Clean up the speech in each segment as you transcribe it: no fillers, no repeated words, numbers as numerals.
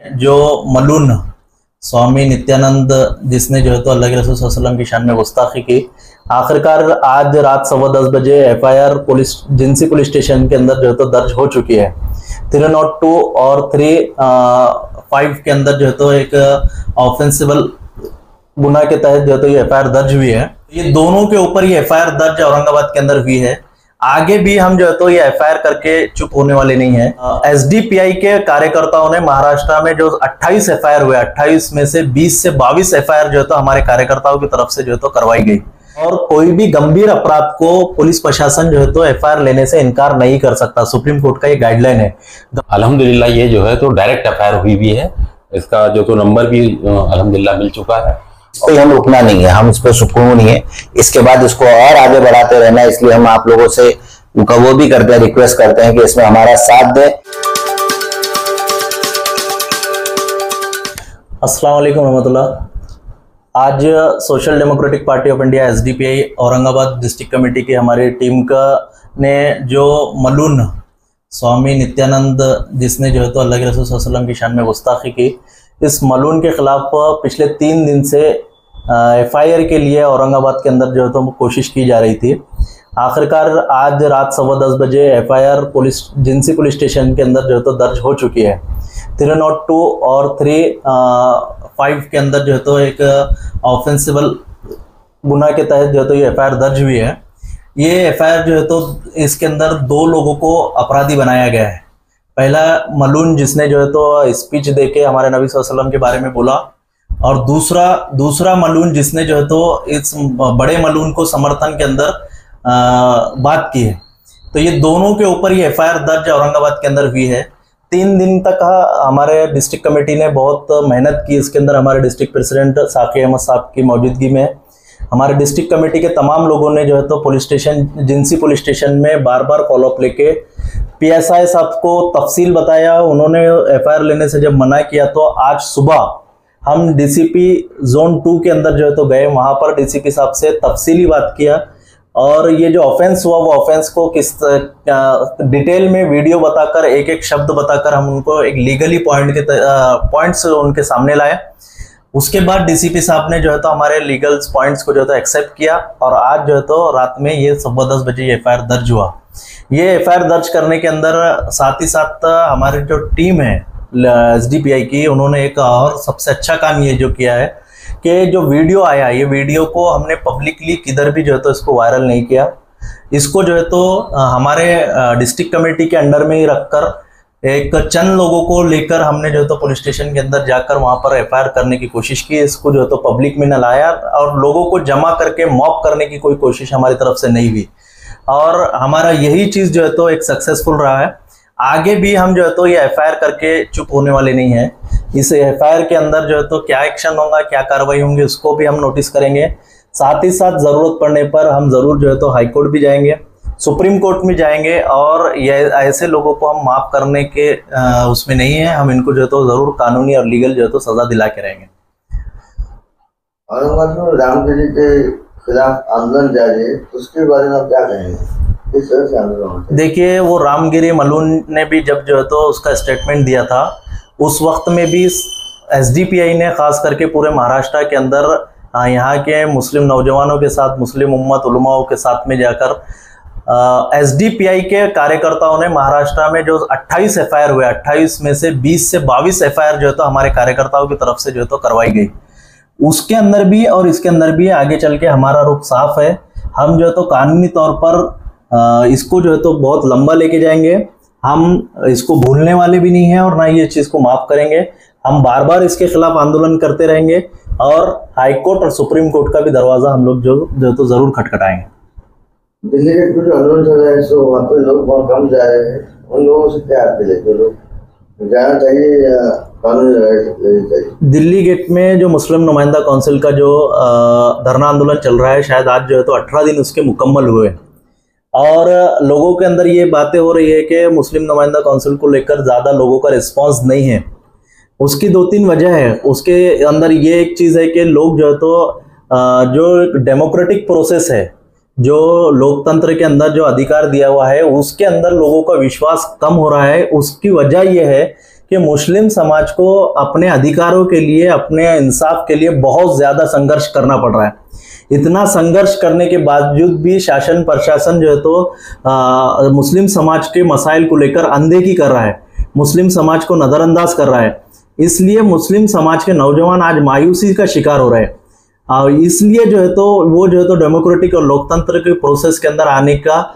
जो मलून स्वामी नित्यानंद जिसने जो है तो अल्लाह के रसूल सल्लल्लाहु अलैहि वसल्लम की शान में गुस्ताखी की, आखिरकार आज रात 10:15 बजे एफआईआर पुलिस जिंसी पुलिस स्टेशन के अंदर जो है तो दर्ज हो चुकी है। 302 और 35 के अंदर जो है तो एक ऑफेंसिबल गुना के तहत जो है तो ये एफआईआर दर्ज हुई है। ये दोनों के ऊपर ये एफआईआर दर्ज औरंगाबाद के अंदर हुई है। आगे भी हम जो है तो ये एफआईआर करके चुप होने वाले नहीं है। एसडीपीआई के कार्यकर्ताओं ने महाराष्ट्र में जो 28 एफआईआर हुए, 28 में से 20 से 22 एफआईआर जो है तो हमारे कार्यकर्ताओं की तरफ से जो है तो करवाई गई। और कोई भी गंभीर अपराध को पुलिस प्रशासन जो है तो एफआईआर लेने से इनकार नहीं कर सकता। सुप्रीम कोर्ट का ये गाइडलाइन है। अल्हम्दुलिल्लाह ये जो है तो डायरेक्ट एफआईआर हुई भी है। इसका जो तो नंबर भी अल्हम्दुलिल्लाह मिल चुका है। तो हम रुकना नहीं है, हम इस पर सुकून नहीं है। इसके बाद इसको और आगे बढ़ाते रहना, इसलिए हम आप लोगों से वो भी करते हैं, रिक्वेस्ट करते हैं कि इसमें हमारा साथ दें। अस्सलाम वालेकुम रहमतुल्लाह। आज social democratic party of India SDPI Aurangabad district committee की हमारी टीम का ने जो मलून स्वामी नित्यानंद जिसने जो है तो अल्लाह के रसूल सल्लल्लाहु अलैहि वसल्लम की शान में गुस्ताखी की, इस मलून के खिलाफ पिछले 3 दिन से एफआईआर के लिए औरंगाबाद के अंदर जो है तो कोशिश की जा रही थी। आखिरकार आज रात 10:15 बजे एफआईआर जिंसी पुलिस स्टेशन के अंदर जो है तो दर्ज हो चुकी है। 302 और 35 के अंदर जो है तो एक ऑफेंसिबल गुना के तहत जो है तो ये एफआईआर दर्ज हुई है। ये एफआईआर जो है तो इसके अंदर 2 लोगों को अपराधी बनाया गया है। पहला मलून जिसने जो है तो स्पीच देके हमारे नबी सल्लल्लाहु अलैहि वसल्लम के बारे में बोला, और दूसरा मलून जिसने जो है तो इस बड़े मलून को समर्थन के अंदर बात की है। तो ये दोनों के ऊपर ये एफआईआर दर्ज औरंगाबाद के अंदर हुई है। 3 दिन तक हमारे डिस्ट्रिक्ट कमेटी ने बहुत मेहनत की। इसके अंदर हमारे डिस्ट्रिक्ट प्रेसिडेंट साकी अहमद साहब की मौजूदगी में हमारे डिस्ट्रिक्ट कमेटी के तमाम लोगों ने जो है तो पुलिस स्टेशन जिंसी पुलिस स्टेशन में बार बार फॉलोअप लेके पीएसआई साहब को तफसील बताया। उन्होंने एफआईआर लेने से जब मना किया तो आज सुबह हम डीसीपी जोन 2 के अंदर जो है तो गए, वहां पर डीसीपी साहब से तफसीली बात किया और ये जो ऑफेंस हुआ वो ऑफेंस को किस डिटेल में वीडियो बताकर एक शब्द बताकर हम उनको एक लीगली पॉइंट्स उनके सामने लाए। उसके बाद डीसीपी साहब ने जो है तो हमारे लीगल पॉइंट्स को जो है तो एक्सेप्ट किया और आज जो है तो रात में ये 10:15 बजे ये एफआईआर दर्ज हुआ। ये एफआईआर दर्ज करने के अंदर साथ ही साथ हमारी जो टीम है एसडीपीआई की, उन्होंने एक और सबसे अच्छा काम ये जो किया है कि जो वीडियो आया, ये वीडियो को हमने पब्लिकली किधर भी जो है तो इसको वायरल नहीं किया। इसको जो है तो हमारे डिस्ट्रिक्ट कमेटी के अंडर में ही रखकर एक चंद लोगों को लेकर हमने जो है तो पुलिस स्टेशन के अंदर जाकर वहां पर एफआईआर करने की कोशिश की। इसको जो है तो पब्लिक में न लाया और लोगों को जमा करके मॉब करने की कोई कोशिश हमारी तरफ से नहीं हुई और हमारा यही चीज जो है तो एक सक्सेसफुल रहा है। आगे भी हम जो है तो ये एफआईआर करके चुप होने वाले नहीं है। इस एफआईआर के अंदर जो है तो क्या एक्शन होगा, क्या कार्रवाई होंगी, उसको भी हम नोटिस करेंगे। साथ ही साथ जरूरत पड़ने पर हम जरूर जो है तो हाई कोर्ट भी जाएंगे, सुप्रीम कोर्ट में जाएंगे और ये ऐसे लोगों को हम माफ करने के उसमें नहीं है। हम इनको जो है तो जरूर कानूनी और लीगल जो है तो सजा दिला के रहेंगे। औरंगाबाद में रामगिरी के खिलाफ आंदोलन जारी है, उसके बारे में आप क्या कहेंगे? देखिए, वो रामगिरी मलून ने भी जब जो है तो उसका स्टेटमेंट दिया था, उस वक्त में भी एसडीपीआई ने खास करके पूरे महाराष्ट्र के अंदर यहाँ के मुस्लिम नौजवानों के साथ, मुस्लिम उम्मत उलमाओं के साथ में जाकर एसडीपीआई के कार्यकर्ताओं ने महाराष्ट्र में जो 28 एफआईआर हुए, 28 में से 20 से 22 एफआईआर जो है तो हमारे कार्यकर्ताओं की तरफ से जो है तो करवाई गई। उसके अंदर भी और इसके अंदर भी आगे चल के हमारा रुख साफ है। हम जो है तो कानूनी तौर पर इसको जो है तो बहुत लंबा लेके जाएंगे। हम इसको भूलने वाले भी नहीं हैं और ना ये चीज़ को माफ करेंगे। हम बार बार इसके खिलाफ आंदोलन करते रहेंगे और हाई कोर्ट और सुप्रीम कोर्ट का भी दरवाजा हम लोग जो तो जरूर खटखटाएंगे। दिल्ली गेट में जो आंदोलन चल रहा है, सो वहाँ पे लोग बहुत कम जा रहे हैं, उन लोगों से क्या अपील है? जो लोग जाना चाहिए या कानूनी लड़ाई चाहिए? दिल्ली गेट में जो मुस्लिम नुमाइंदा काउंसिल का जो धरना आंदोलन चल रहा है, शायद आज जो है तो 18 दिन उसके मुकम्मल हुए और लोगों के अंदर ये बातें हो रही है कि मुस्लिम नुमाइंदा काउंसिल को लेकर ज़्यादा लोगों का रिस्पांस नहीं है। उसकी 2-3 वजह है। उसके अंदर ये एक चीज़ है कि लोग जो है तो जो डेमोक्रेटिक प्रोसेस है, जो लोकतंत्र के अंदर जो अधिकार दिया हुआ है, उसके अंदर लोगों का विश्वास कम हो रहा है। उसकी वजह यह है कि मुस्लिम समाज को अपने अधिकारों के लिए, अपने इंसाफ के लिए बहुत ज़्यादा संघर्ष करना पड़ रहा है। इतना संघर्ष करने के बावजूद भी शासन प्रशासन जो है तो मुस्लिम समाज के मसाइल को लेकर अनदेखी कर रहा है, मुस्लिम समाज को नज़रअंदाज कर रहा है। इसलिए मुस्लिम समाज के नौजवान आज मायूसी का शिकार हो रहे हैं और इसलिए जो है तो वो जो है तो डेमोक्रेटिक और लोकतंत्र के प्रोसेस के अंदर आने का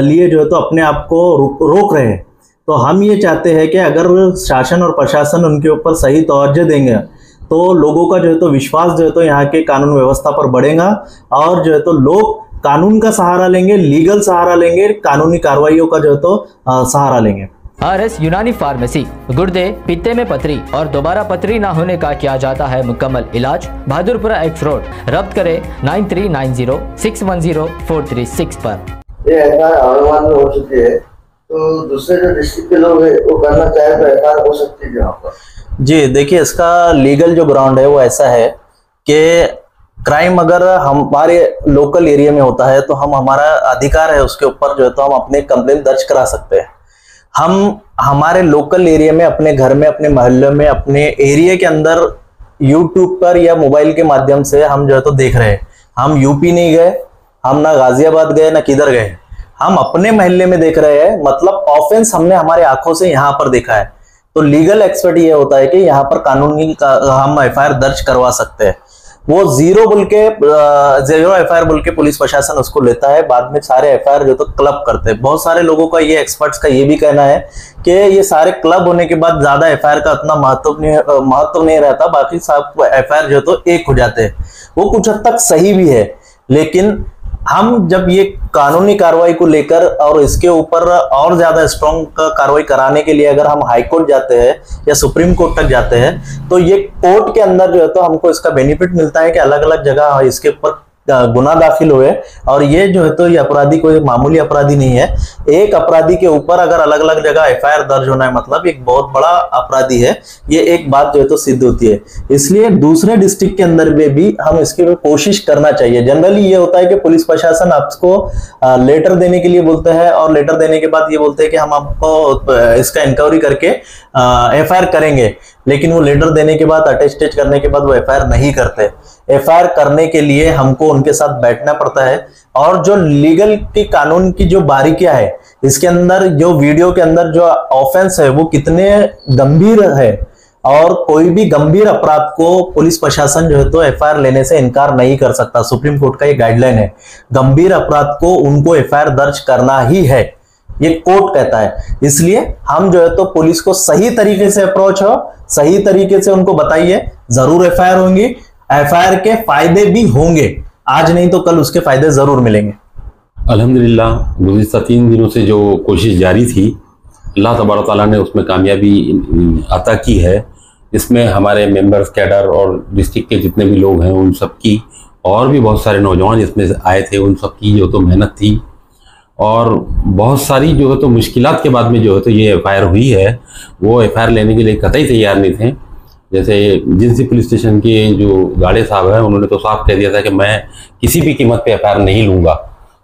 लिए जो है तो अपने आप को रोक रहे हैं। तो हम ये चाहते हैं कि अगर शासन और प्रशासन उनके ऊपर सही तवज्जो देंगे तो लोगों का जो है तो विश्वास जो है तो यहाँ के कानून व्यवस्था पर बढ़ेगा और जो है तो लोग कानून का सहारा लेंगे, लीगल सहारा लेंगे, कानूनी कार्रवाइयों का जो है तो सहारा लेंगे। RS यूनानी फार्मेसी, गुर्दे, पित्ते में पथरी और दोबारा पथरी ना होने का किया जाता है मुकम्मल इलाज। Bahadurpura x road. रब्त करें 9390610436 पर। ये औरंगाबाद में हो चुकी है, तो दूसरे जो डिस्ट्रिक्ट के लोग हैं वो करना चाहे तो ऐसा हो सकती है यहाँ पर? जी देखिए, इसका लीगल जो ग्राउंड है वो ऐसा है कि क्राइम अगर हमारे लोकल एरिया में होता है तो हम, हमारा अधिकार है उसके ऊपर जो है तो हम अपने कंप्लेंट दर्ज करा सकते हैं। हम हमारे लोकल एरिया में, अपने घर में, अपने मोहल्ले में, अपने एरिया के अंदर यूट्यूब पर या मोबाइल के माध्यम से हम जो है तो देख रहे हैं। हम यूपी नहीं गए, हम ना गाजियाबाद गए, ना किधर गए, हम अपने मोहल्ले में देख रहे हैं। मतलब ऑफेंस हमने हमारे आंखों से यहाँ पर देखा है। तो लीगल एक्सपर्ट ये होता है कि यहाँ पर कानूनी हम एफआईआर दर्ज करवा सकते हैं। वो जीरो एफआईआर बोल के पुलिस प्रशासन उसको लेता है, बाद में सारे एफआईआर जो तो क्लब करते हैं। बहुत सारे लोगों का, ये एक्सपर्ट्स का ये भी कहना है कि ये सारे क्लब होने के बाद ज्यादा एफआईआर का उतना महत्व नहीं रहता, बाकी सब एफआईआर जो तो एक हो जाते हैं। वो कुछ हद तक सही भी है, लेकिन हम जब ये कानूनी कार्रवाई को लेकर और इसके ऊपर और ज्यादा स्ट्रॉन्ग कार्रवाई कराने के लिए अगर हम हाई कोर्ट जाते हैं या सुप्रीम कोर्ट तक जाते हैं तो ये कोर्ट के अंदर जो है तो हमको इसका बेनिफिट मिलता है कि अलग अलग जगह इसके ऊपर गुना दाखिल हुए और ये जो है तो ये अपराधी कोई मामूली अपराधी नहीं है। एक अपराधी के ऊपर अगर अलग अलग जगह एफआईआर दर्ज होना है मतलब एक बहुत बड़ा अपराधी है, ये एक बात जो है तो सिद्ध होती है। इसलिए दूसरे डिस्ट्रिक्ट के अंदर में भी हम इसकी कोशिश करना चाहिए। जनरली ये होता है कि पुलिस प्रशासन आपको लेटर देने के लिए बोलते हैं और लेटर देने के बाद ये बोलते हैं कि हम आपको इसका इंक्वायरी करके एफआईआर करेंगे, लेकिन वो लेटर देने के बाद, अटेस्टेड करने के बाद वो एफआईआर नहीं करते। एफआईआर करने के लिए हमको उनके साथ बैठना पड़ता है और जो लीगल की कानून की जो बारीकियां है, इसके अंदर जो वीडियो के अंदर जो ऑफेंस है वो कितने गंभीर है और कोई भी गंभीर अपराध को पुलिस प्रशासन जो है तो एफआईआर लेने से इनकार नहीं कर सकता। सुप्रीम कोर्ट का ये गाइडलाइन है, गंभीर अपराध को उनको एफआईआर दर्ज करना ही है, ये कोर्ट कहता है। इसलिए हम जो है तो पुलिस को सही तरीके से अप्रोच हो, सही तरीके से उनको बताइए, जरूर एफआईआर होंगी, एफआईआर के फायदे भी होंगे, आज नहीं तो कल उसके फायदे जरूर मिलेंगे। अल्हम्दुलिल्लाह गुज़िश्ता 3 दिनों से जो कोशिश जारी थी, अल्लाह तबारक ताला ने उसमें कामयाबी अता की है। इसमें हमारे मेंबर्स, कैडर और डिस्ट्रिक्ट के जितने भी लोग हैं उन सब की, और भी बहुत सारे नौजवान इसमें आए थे, उन सब की जो तो मेहनत थी और बहुत सारी जो है तो मुश्किलात के बाद में जो है तो ये एफआईआर हुई है। वो एफआईआर लेने के लिए कतई तैयार नहीं थे। जैसे जिनसी पुलिस स्टेशन के जो गाड़े साहब हैं उन्होंने तो साफ कह दिया था कि मैं किसी भी कीमत पे एफआईआर नहीं लूँगा,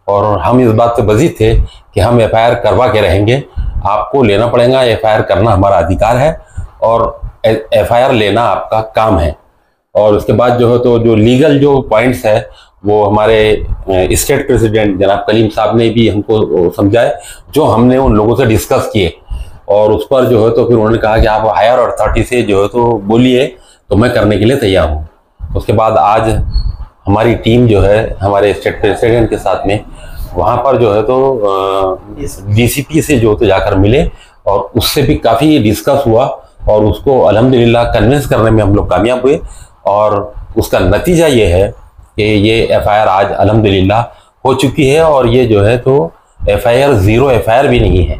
और हम इस बात से बज़िद थे कि हम एफआईआर करवा के रहेंगे, आपको लेना पड़ेगा, एफआईआर करना हमारा अधिकार है और एफआईआर लेना आपका काम है। और उसके बाद जो है तो जो लीगल जो पॉइंट्स है वो हमारे स्टेट प्रेसिडेंट जनाब कलीम साहब ने भी हमको समझाए, जो हमने उन लोगों से डिस्कस किए, और उस पर जो है तो फिर उन्होंने कहा कि आप हायर अथॉरिटी से जो है तो बोलिए, तो मैं करने के लिए तैयार हूँ। उसके बाद आज हमारी टीम जो है हमारे स्टेट प्रेसिडेंट के साथ में वहाँ पर जो है तो डीसीपी से जो तो जाकर मिले और उससे भी काफ़ी डिस्कस हुआ और उसको अल्हम्दुलिल्लाह कन्विंस करने में हम लोग कामयाब हुए। और उसका नतीजा ये है कि ये एफआईआर आज अल्हम्दुलिल्लाह हो चुकी है और ये जो है तो एफआईआर जीरो एफआईआर भी नहीं है,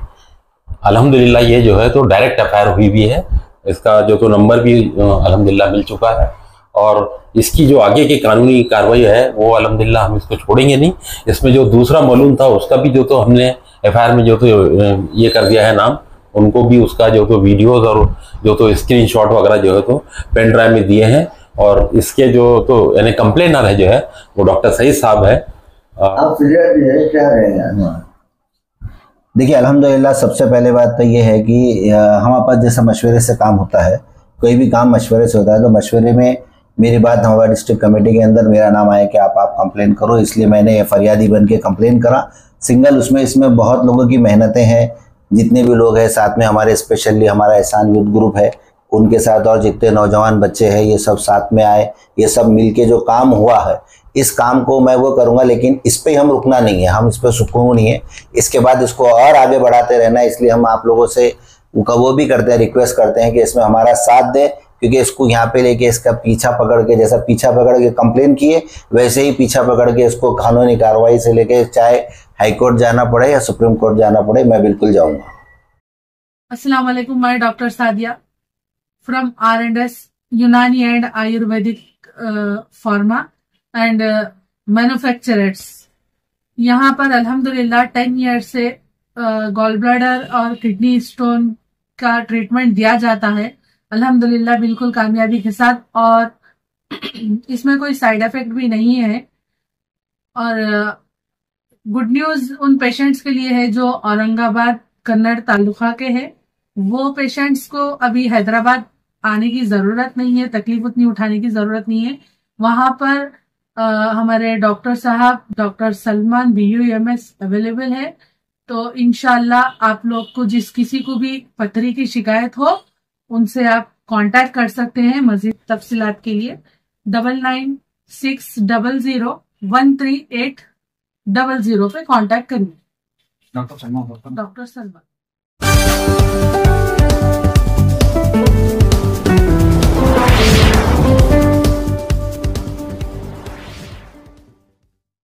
अल्हम्दुलिल्लाह ये जो है तो डायरेक्ट एफआईआर हुई भी है। इसका जो तो नंबर भी अल्हम्दुलिल्लाह मिल चुका है और इसकी जो आगे की कानूनी कार्रवाई है वो अल्हम्दुलिल्लाह हम इसको छोड़ेंगे नहीं। इसमें जो दूसरा मालूम था उसका भी जो तो हमने एफआईआर में जो तो ये कर दिया है नाम, उनको भी उसका जो तो वीडियोज़ और जो तो स्क्रीनशॉट वगैरह जो है तो पेन ड्राइव में दिए हैं। और इसके जो तो यानी कंप्लेनर है जो है वो डॉक्टर सईद साहब है। आप फिरियादी है क्या रहेंगे? देखिए अल्हम्दुलिल्लाह सबसे पहले बात तो ये है कि हमारे पास जैसा मशवरे से काम होता है, कोई भी काम मशवरे से होता है, तो मशवरे में मेरी बात हमारा डिस्ट्रिक्ट कमेटी के अंदर मेरा नाम आया कि आप कंप्लेन करो, इसलिए मैंने फरियादी बन के कंप्लेन करा। सिंगल इसमें बहुत लोगों की मेहनतें हैं, जितने भी लोग हैं साथ में, हमारे स्पेशली हमारा एहसान यूथ ग्रुप है, उनके साथ और जितने नौजवान बच्चे हैं ये सब साथ में आए, ये सब मिलके जो काम हुआ है, इस काम को मैं वो करूंगा, लेकिन इस पे हम रुकना नहीं है, हम इस पे सुकून नहीं है, इसके बाद इसको और आगे बढ़ाते रहना है। इसलिए हम आप लोगों से वो भी करते हैं, रिक्वेस्ट करते हैं कि इसमें हमारा साथ दें, क्योंकि इसको यहाँ पे लेके इसका पीछा पकड़ के, जैसा पीछा पकड़ के कंप्लेन किए वैसे ही पीछा पकड़ के इसको कानूनी कार्रवाई से लेके चाहे हाई कोर्ट जाना पड़े या सुप्रीम कोर्ट जाना पड़े, मैं बिल्कुल जाऊंगा। अस्सलाम वालेकुम, मैं डॉक्टर सादिया फ्रॉम R&S यूनानी and Ayurvedic pharma and manufacturers. यहाँ पर अल्हम्दुलिल्लाह 10 ईयर से गॉल ब्लैडर और किडनी स्टोन का ट्रीटमेंट दिया जाता है अल्हम्दुलिल्लाह बिल्कुल कामयाबी के साथ, और इसमें कोई साइड इफेक्ट भी नहीं है। और गुड न्यूज उन पेशेंट्स के लिए है जो औरंगाबाद कन्नड़ तालुका के हैं। वो पेशेंट्स को अभी हैदराबाद आने की जरूरत नहीं है, तकलीफ उतनी उठाने की जरूरत नहीं है। वहां पर हमारे डॉक्टर साहब डॉक्टर सलमान BUMS अवेलेबल है। तो इंशाल्लाह आप लोग को किसी को भी पथरी की शिकायत हो, उनसे आप कांटेक्ट कर सकते हैं। मजीद तफसीलात के लिए 9960013800 पे कांटेक्ट करिए। डॉक्टर सलमान।